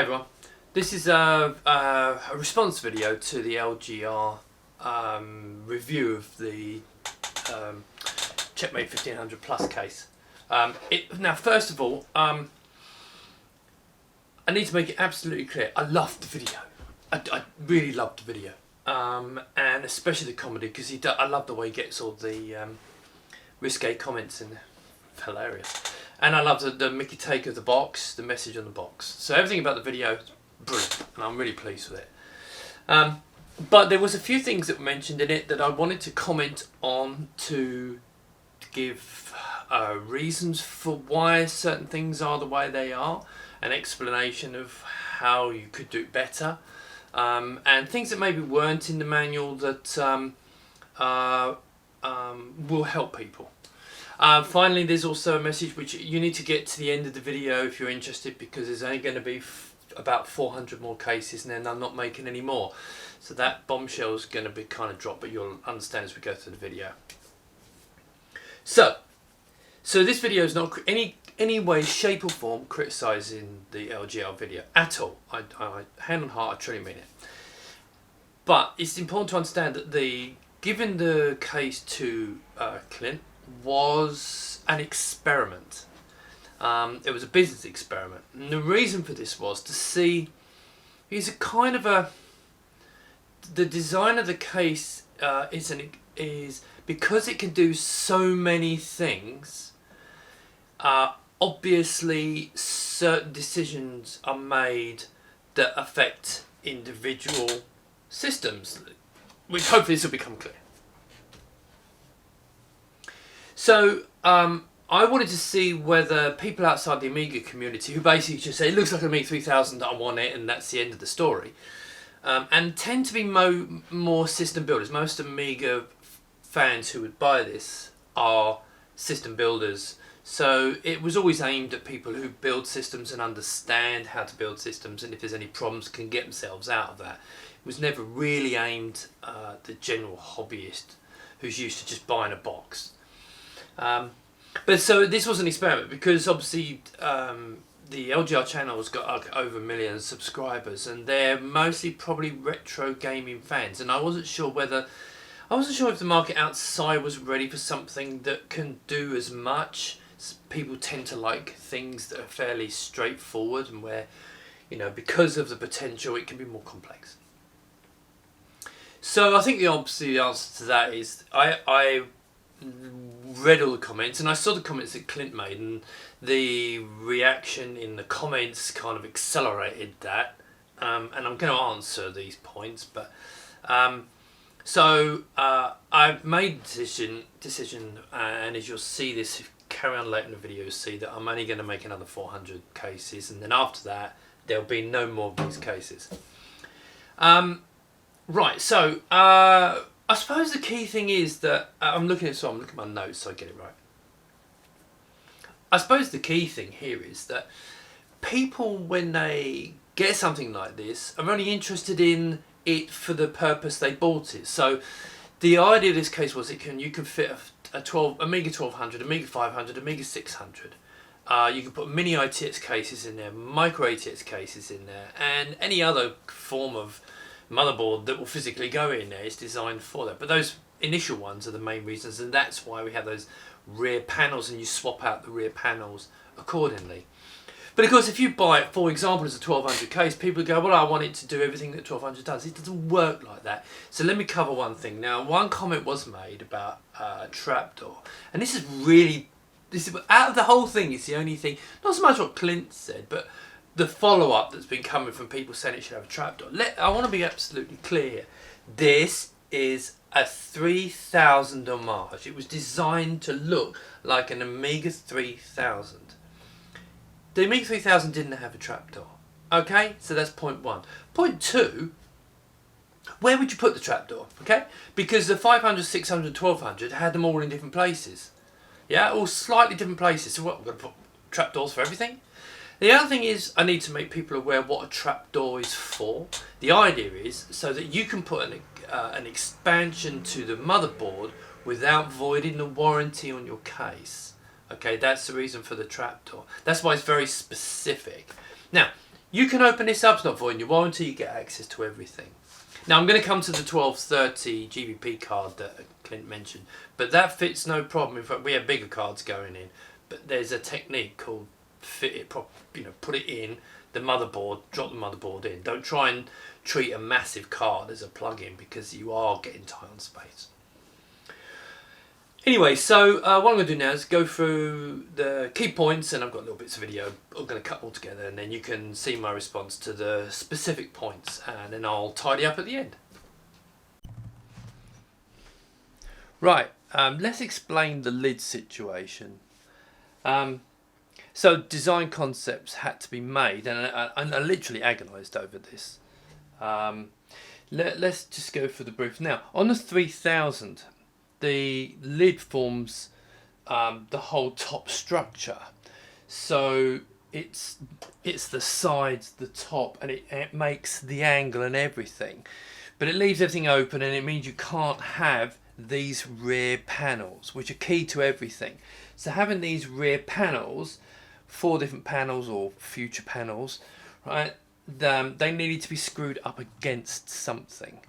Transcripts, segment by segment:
Hi everyone, this is a response video to the LGR review of the Checkmate 1500 Plus case. Now first of all, I need to make it absolutely clear, I loved the video. I really loved the video, and especially the comedy, because I love the way he gets all the risque comments in there. Hilarious. And I love the Mickey take of the box, the message on the box. So everything about the video is brilliant, and I'm really pleased with it. But there was a few things that were mentioned in it that I wanted to comment on to give reasons for why certain things are the way they are, an explanation of how you could do it better, and things that maybe weren't in the manual that will help people. Finally, there's also a message which you need to get to the end of the video if you're interested, because there's only going to be about 400 more cases, and then I'm not making any more. So that bombshell is going to be kind of dropped, but you'll understand as we go through the video. So this video is not any way, shape or form criticising the LGR video at all. I hand on heart, I truly mean it. But it's important to understand that given the case to Clint was an experiment. It was a business experiment, and the reason for this was to see. He's a kind of the design of the case is because it can do so many things. Obviously, certain decisions are made that affect individual systems, which hopefully this will become clear. So I wanted to see whether people outside the Amiga community, who basically just say it looks like an Amiga 3000, I want it, and that's the end of the story, and tend to be more system builders. Most Amiga fans who would buy this are system builders. So it was always aimed at people who build systems and understand how to build systems, and if there's any problems can get themselves out of that. It was never really aimed at the general hobbyist who's used to just buying a box. But so this was an experiment, because obviously the LGR channel's got over 1 million subscribers, and they're mostly probably retro gaming fans, and I wasn't sure if the market outside was ready for something that can do as much. People tend to like things that are fairly straightforward, and where, because of the potential, it can be more complex. So I think the answer to that is I read all the comments, and I saw the comments that Clint made, and the reaction in the comments kind of accelerated that, and I'm going to answer these points, but I've made a decision, and as you'll see this, if you carry on later in the video, you'll see that I'm only going to make another 400 cases, and then after that there'll be no more of these cases. Right, so I suppose the key thing is that I'm looking at my notes so I get it right. I suppose the key thing here is that people, when they get something like this, are only interested in it for the purpose they bought it. So the idea of this case was you can fit a Amiga 1200, Amiga 500, Amiga 600. You can put mini ITX cases in there, micro ATX cases in there, and any other form of motherboard that will physically go in there is designed for that. But those initial ones are the main reasons, and that's why we have those rear panels, and you swap out the rear panels accordingly. But of course, if you buy it, for example, as a 1200 case, people go, well, I want it to do everything that 1200 does. It doesn't work like that. So let me cover one thing. Now, one comment was made about trapdoor, and this is out of the whole thing, it's the only thing, not so much what Clint said, but the follow-up that's been coming from people saying it should have a trapdoor. I want to be absolutely clear. This is a 3000 homage. It was designed to look like an Amiga 3000. The Amiga 3000 didn't have a trapdoor. Okay, so that's point one. Point two, where would you put the trapdoor? Okay, because the 500, 600, 1200 had them all in different places. Yeah, all slightly different places. So what, we're going to put trapdoors for everything? The other thing is, I need to make people aware what a trapdoor is for. The idea is so that you can put an expansion to the motherboard without voiding the warranty on your case. Okay, that's the reason for the trapdoor. That's why it's very specific. Now, You can open this up, it's not voiding your warranty, you get access to everything. Now I'm going to come to the 1230 GBP card that Clint mentioned, but that fits no problem. In fact, we have bigger cards going in, but there's a technique called fit it put it in the motherboard, drop the motherboard in. Don't try and treat a massive card as a plug-in because you are getting tight on space. Anyway, so what I'm going to do now is go through the key points, and I've got little bits of video I'm going to cut all together, and then you can see my response to the specific points, and then I'll tidy up at the end. Right, let's explain the lid situation. So design concepts had to be made, and I literally agonised over this. Let's just go for the brief. Now, on the 3000, the lid forms the whole top structure. So it's the sides, the top, and it makes the angle and everything. But it leaves everything open, and it means you can't have these rear panels, which are key to everything. So having these rear panels, 4 different panels or future panels, right? They needed to be screwed up against something,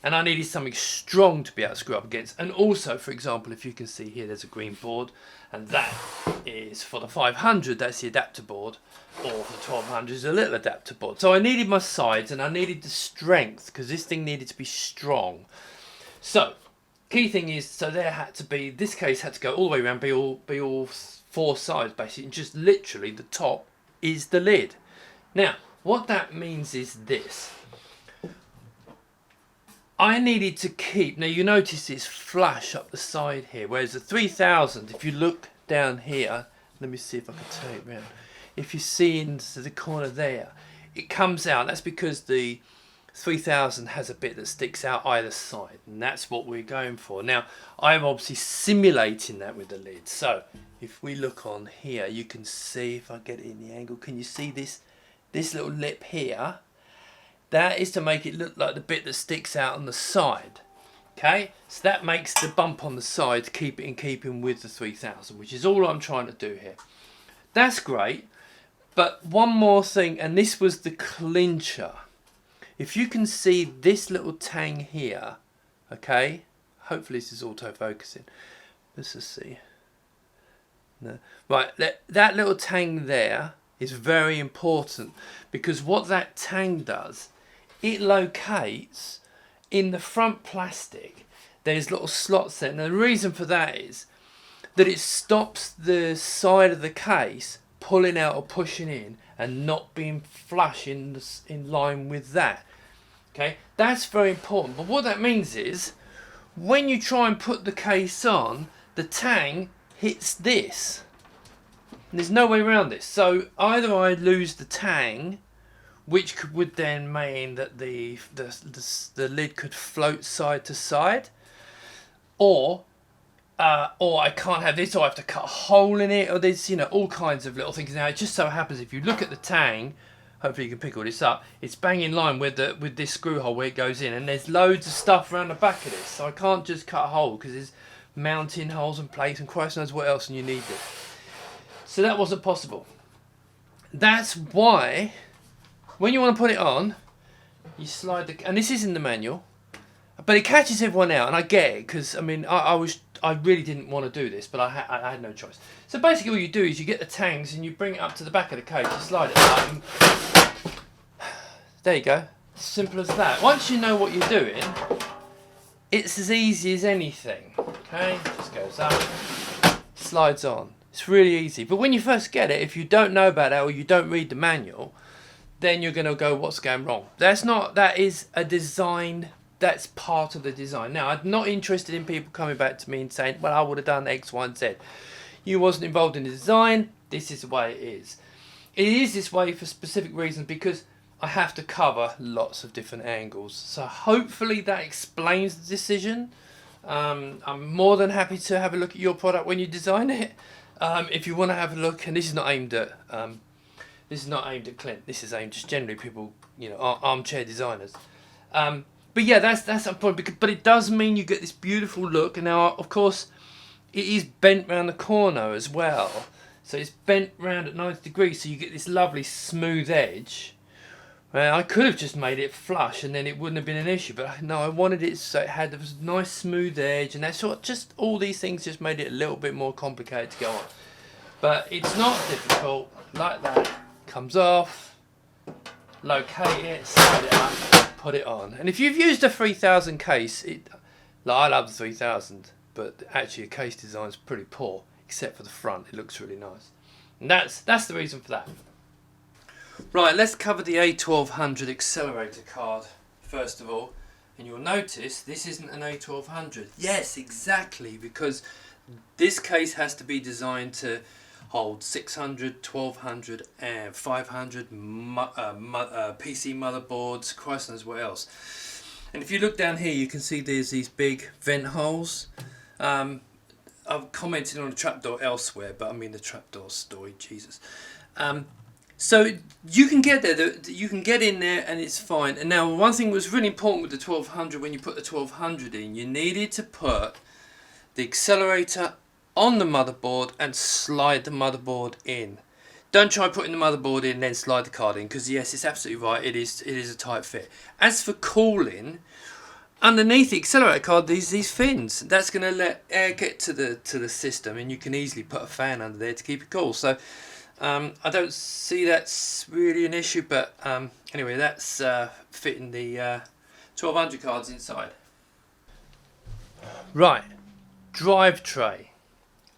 and I needed something strong to be able to screw up against. And also, for example, if you can see here, there's a green board, and that is for the 500. That's the adapter board, or for the 1200 is a little adapter board. So I needed my sides, and I needed the strength because this thing needed to be strong. So key thing is, so there had to be, this case had to go all the way around, be all 4 sides basically, and just literally the top is the lid. Now what that means is this: I needed to keep, now you notice it's flush up the side here, whereas the 3000, if you look down here, let me see if I can turn it around, if you see into the corner there, it comes out. That's because the 3000 has a bit that sticks out either side, and that's what we're going for. Now I'm obviously simulating that with the lid. So if we look on here, you can see, if I get it in the angle, can you see this little lip here? That is to make it look like the bit that sticks out on the side. Okay, so that makes the bump on the side to keep it in keeping with the 3000, which is all I'm trying to do here. That's great, but one more thing, and this was the clincher. If you can see this little tang here, okay, hopefully this is auto-focusing. Let's just see. No. Right, that little tang there is very important, because what that tang does, it locates in the front plastic. There's little slots there, and the reason for that is that it stops the side of the case pulling out or pushing in and not being flush in line with that. Okay, that's very important. But what that means is, when you try and put the case on, the tang hits this. And there's no way around this. So either I lose the tang, which would then mean that the lid could float side to side, or I can't have this, or I have to cut a hole in it, or there's all kinds of little things. Now it just so happens, if you look at the tang, hopefully you can pick all this up, it's bang in line with this screw hole where it goes in, and there's loads of stuff around the back of this, so I can't just cut a hole because there's mounting holes and plates and Christ knows what else, and you need it. So that wasn't possible. That's why when you want to put it on, you slide the, and this is in the manual, but it catches everyone out, and I get it, because I mean I really didn't want to do this, but I had no choice. So basically all you do is you get the tangs and you bring it up to the back of the case, you slide it out, and there you go. Simple as that. Once you know what you're doing, it's as easy as anything. Okay, just goes up, slides on. It's really easy. But when you first get it, if you don't know about that or you don't read the manual, then you're going to go, what's going wrong? That is a design. That's part of the design. Now, I'm not interested in people coming back to me and saying, well, I would have done X, Y, and Z. You wasn't involved in the design. This is the way it is. It is this way for specific reasons, because I have to cover lots of different angles. So hopefully that explains the decision. I'm more than happy to have a look at your product when you design it. If you want to have a look, and this is not aimed at Clint. This is aimed just generally people, armchair designers. But yeah, that's a point. But it does mean you get this beautiful look. And now, of course, it is bent round the corner as well. So it's bent round at 90 degrees, so you get this lovely smooth edge. Well, I could have just made it flush and then it wouldn't have been an issue, but no, I wanted it so it had a nice smooth edge, and that's what, just all these things just made it a little bit more complicated to go on. But it's not difficult. Like that, comes off, locate it, slide it up, put it on. And if you've used a 3000 case, I love the 3000, but actually a case design is pretty poor, except for the front. It looks really nice, and that's the reason for that. Right, let's cover the A1200 accelerator card first of all, and you'll notice this isn't an A1200. Yes, exactly, because this case has to be designed to hold 600, 1200 and 500 PC motherboards, Christ knows what else. And if you look down here, you can see there's these big vent holes. I've commented on the trapdoor elsewhere, but I mean the trapdoor story, Jesus. So you can get there, you can get in there and it's fine. And now one thing was really important with the 1200, when you put the 1200 in, you needed to put the accelerator on the motherboard and slide the motherboard in. Don't try putting the motherboard in and then slide the card in, because yes, it's absolutely right, it is a tight fit. As for cooling, underneath the accelerator card, these fins, that's going to let air get to the system, and you can easily put a fan under there to keep it cool. So I don't see that's really an issue, but anyway, that's fitting the 1200 cards inside. Right, drive tray.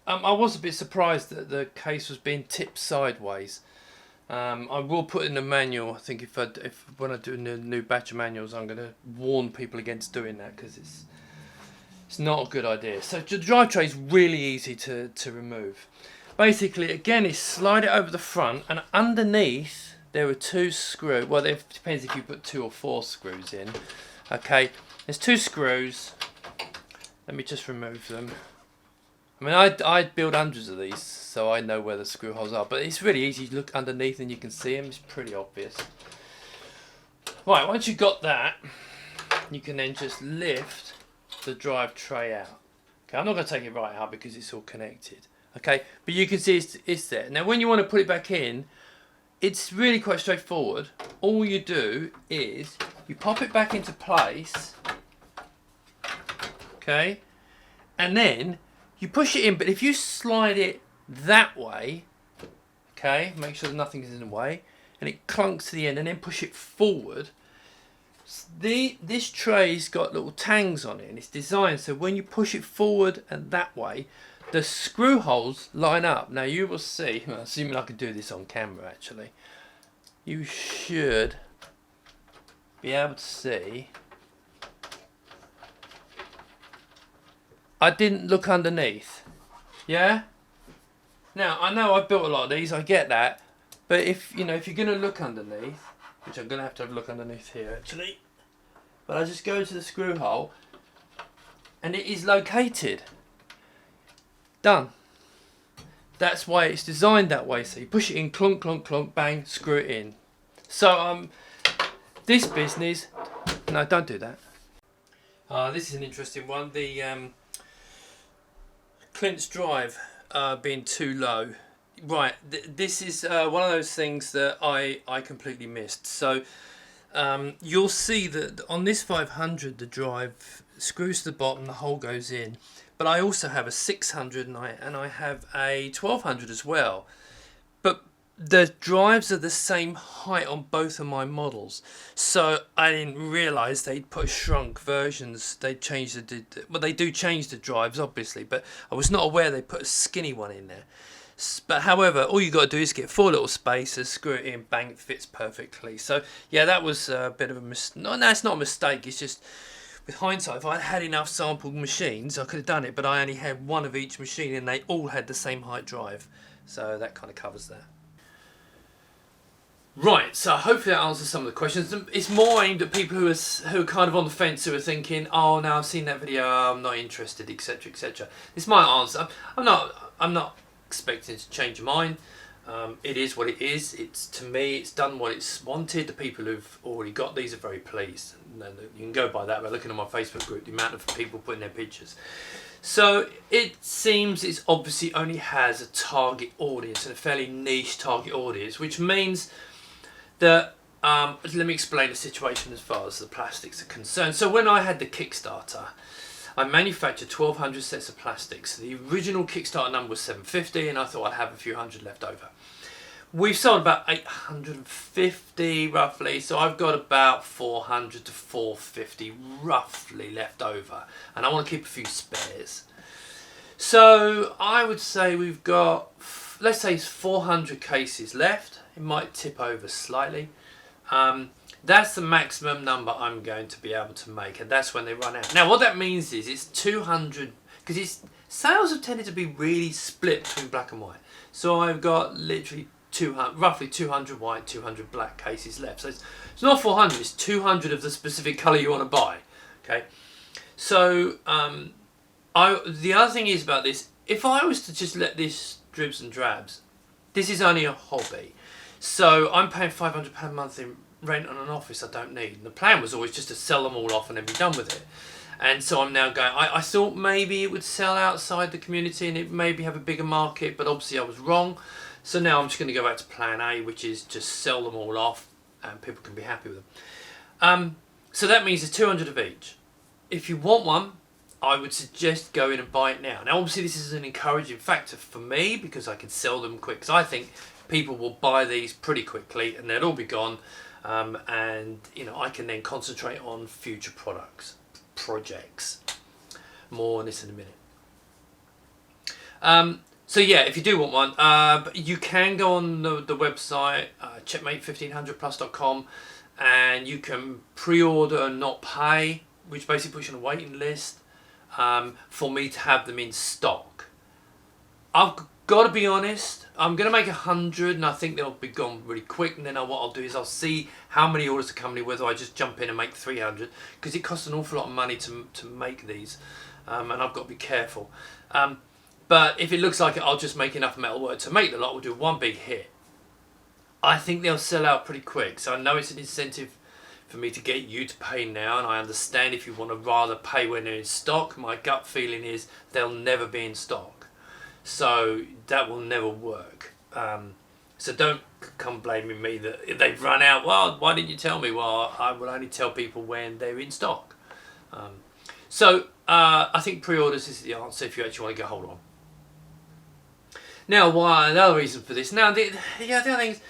I was a bit surprised that the case was being tipped sideways. I will put in the manual. I think if when I do a new batch of manuals, I'm going to warn people against doing that, because it's not a good idea. So the drive tray is really easy to remove. Basically, again, is slide it over the front, and underneath there are two screws. Well, it depends if you put 2 or 4 screws in. Okay, there's 2 screws. Let me just remove them. I mean, I build hundreds of these, so I know where the screw holes are, but it's really easy. You look underneath and you can see them. It's pretty obvious. Right, once you've got that, you can then just lift the drive tray out. Okay, I'm not going to take it right out because it's all connected. Okay, but you can see it's there. Now, when you want to put it back in, it's really quite straightforward. All you do is you pop it back into place. Okay, and then you push it in, but if you slide it that way, okay, make sure that nothing is in the way, and it clunks to the end, and then push it forward. This tray's got little tangs on it, and it's designed so when you push it forward and that way, the screw holes line up. Now you will see, well, assuming I can do this on camera actually, you should be able to see. I didn't look underneath. Yeah? Now, I know I've built a lot of these, I get that. But if you're going to look underneath, which I'm going to have a look underneath here actually. But I just go to the screw hole, and it is located. Done. That's why it's designed that way. So you push it in, clunk, clunk, clunk, bang, screw it in. So, this business, no, don't do that. This is an interesting one. The Clint's drive being too low. Right, this is one of those things that I completely missed. So you'll see that on this 500 the drive screws to the bottom, the hole goes in. But I also have a 600 and I have a 1200 as well. But the drives are the same height on both of my models, so I didn't realise they'd put shrunk versions. They changed well, they do change the drives obviously, but I was not aware they put a skinny one in there. But however, all you got to do is get 4 little spaces, screw it in, bang, it fits perfectly. So yeah, that was a bit of a mistake. No, it's not a mistake. It's just, with hindsight, if I had enough sampled machines, I could have done it. But I only had one of each machine, and they all had the same height drive. So that kind of covers that. Right, so hopefully that answers some of the questions. It's more aimed at people who are kind of on the fence, who are thinking, oh, now I've seen that video, I'm not interested, etc, etc. It's my answer. I'm not expecting to change your mind. It is what it is. It's, to me, it's done what it's wanted. The people who've already got these are very pleased. And you can go by that by looking at my Facebook group, the amount of people putting their pictures. So it seems it obviously only has a target audience, and a fairly niche target audience, which means that let me explain the situation as far as the plastics are concerned. So when I had the Kickstarter, I manufactured 1,200 sets of plastics. The original Kickstarter number was 750, and I thought I'd have a few hundred left over. We've sold about 850 roughly, so I've got about 400 to 450 roughly left over, and I want to keep a few spares. So I would say we've got, let's say, 400 cases left. It might tip over slightly. That's the maximum number I'm going to be able to make, and that's when they run out. Now what that means is it's 200, because sales have tended to be really split between black and white. So I've got literally roughly 200 white, 200 black cases left. So it's not 400, it's 200 of the specific colour you want to buy. Okay. So the other thing is about this, if I was to just let this dribs and drabs, this is only a hobby. So I'm paying £500 a month in rent on an office I don't need. And the plan was always just to sell them all off and then be done with it. And so I'm now going, I thought maybe it would sell outside the community and it maybe have a bigger market, but obviously I was wrong. So now I'm just going to go back to plan A, which is just sell them all off and people can be happy with them. So that means there's 200 of each. If you want one, I would suggest go in and buy it now. Now obviously this is an encouraging factor for me because I can sell them quick. Because I think people will buy these pretty quickly and they'll all be gone. And you know, I can then concentrate on future projects. More on this in a minute. So yeah, if you do want one, you can go on the website, checkmate1500plus.com, and you can pre-order and not pay, which basically puts you on a waiting list for me to have them in stock. I've got to be honest, I'm going to make 100 and I think they'll be gone really quick, and then what I'll do is I'll see how many orders the company, whether I just jump in and make 300, because it costs an awful lot of money to make these, and I've got to be careful. But if it looks like it, I'll just make enough metalwork to make the lot. We'll do one big hit. I think they'll sell out pretty quick. So I know it's an incentive for me to get you to pay now. And I understand if you want to rather pay when they're in stock. My gut feeling is they'll never be in stock. So that will never work. So don't come blaming me that they've run out. Well, why didn't you tell me? Well, I will only tell people when they're in stock. I think pre-orders is the answer if you actually want to get hold on. Now, another reason for this. Now, the other thing is,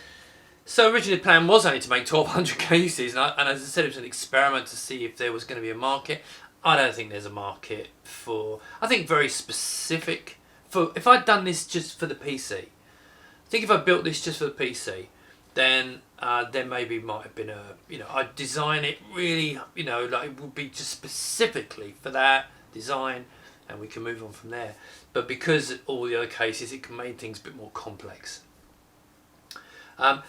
so originally the plan was only to make 1,200 cases, and as I said, it was an experiment to see if there was going to be a market. I don't think there's a market for, I think very specific, if I'd done this just for the PC, I think if I built this just for the PC, then there maybe might have been I'd design it really, like it would be just specifically for that design, and we can move on from there. But because all the other cases, it can make things a bit more complex.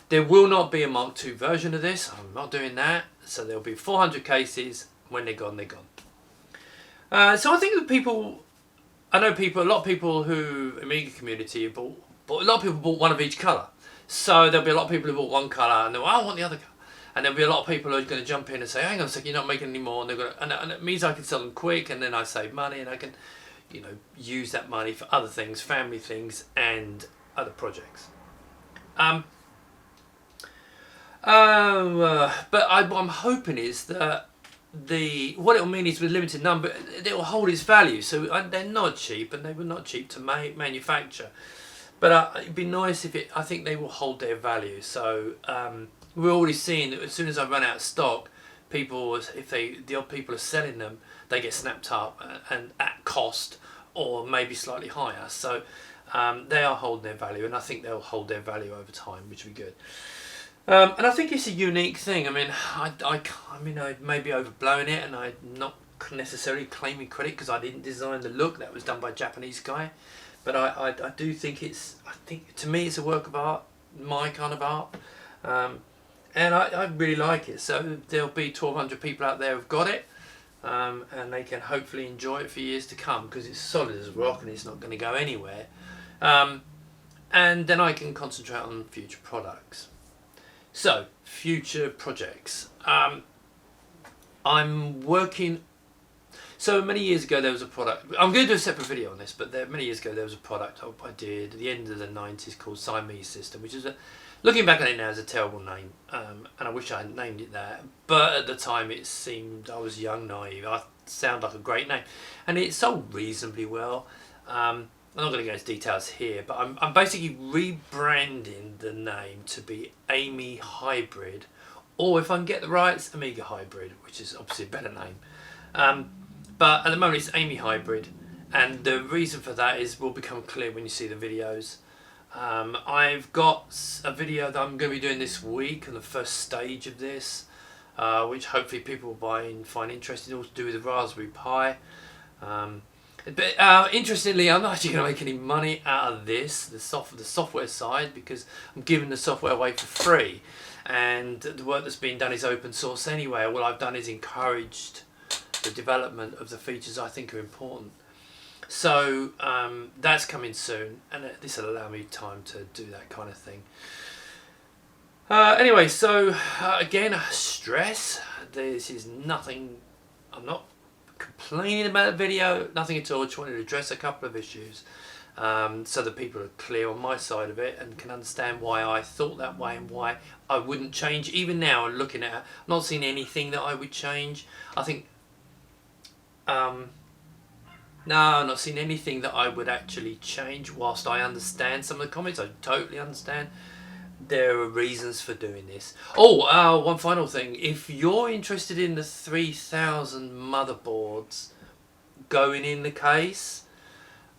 There will not be a Mark II version of this. I'm not doing that. So there'll be 400 cases. When they're gone, they're gone. So I think that a lot of people who Amiga community have bought a lot of people bought one of each colour. So there'll be a lot of people who bought one colour and they're, I want the other colour. And there'll be a lot of people who are going to jump in and say, hang on a second, you're not making any more. And they're going to, and it means I can sell them quick, and then I save money, and I can, use that money for other things, family things, and other projects. But what I'm hoping is that what it'll mean is with limited number, it will hold its value. So they're not cheap, and they were not cheap to manufacture. But it'd be nice if I think they will hold their value. So we're already seeing that as soon as I run out of stock, people, the odd people are selling them, they get snapped up and at cost or maybe slightly higher. So they are holding their value, and I think they'll hold their value over time, which will be good. And I think it's a unique thing. I mean, I may be overblowing it, and I'm not necessarily claiming credit because I didn't design the look. That was done by a Japanese guy. But I do think to me it's a work of art, my kind of art. And I really like it. So there'll be 1,200 people out there who've got it, and they can hopefully enjoy it for years to come because it's solid as rock and it's not going to go anywhere. And then I can concentrate on future products. So, future projects. I'm working... So many years ago there was a product, I'm going to do a separate video on this, but many years ago there was a product I did at the end of the 90s called Siamese System, which is Looking back on it now, it's a terrible name, and I wish I hadn't named it that. But at the time, it seemed I was young, naive. I sound like a great name, and it sold reasonably well. I'm not going to go into details here, but I'm basically rebranding the name to be Amy Hybrid, or if I can get the rights, Amiga Hybrid, which is obviously a better name. But at the moment, it's Amy Hybrid, and the reason for that will become clear when you see the videos. I've got a video that I'm going to be doing this week on the first stage of this, which hopefully people will buy and find interesting, all to do with the Raspberry Pi. But interestingly, I'm not actually going to make any money out of this, the software side, because I'm giving the software away for free, and the work that's being done is open source anyway. All I've done is encouraged the development of the features I think are important. So that's coming soon, and this will allow me time to do that kind of thing. Anyway, so again, stress. This is nothing. I'm not complaining about the video, nothing at all. Just wanted to address a couple of issues so that people are clear on my side of it and can understand why I thought that way and why I wouldn't change. Even now, looking at it, I'm not seeing anything that I would change. I think. No, I'm not seeing anything that I would actually change. Whilst I understand some of the comments, I totally understand. There are reasons for doing this. Oh, one final thing. If you're interested in the 3000 motherboards going in the case,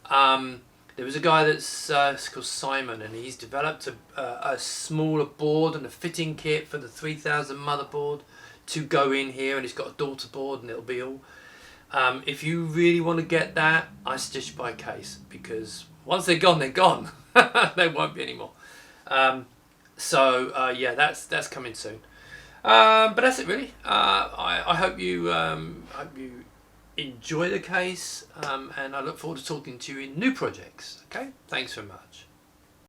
there was a guy that's called Simon, and he's developed a smaller board and a fitting kit for the 3000 motherboard to go in here, and it's got a daughter board, and it'll be all. If you really want to get that, I suggest you buy a case, because once they're gone, they're gone. They won't be anymore. Yeah, that's coming soon. But that's it really. I hope you enjoy the case, and I look forward to talking to you in new projects. Okay, thanks very much.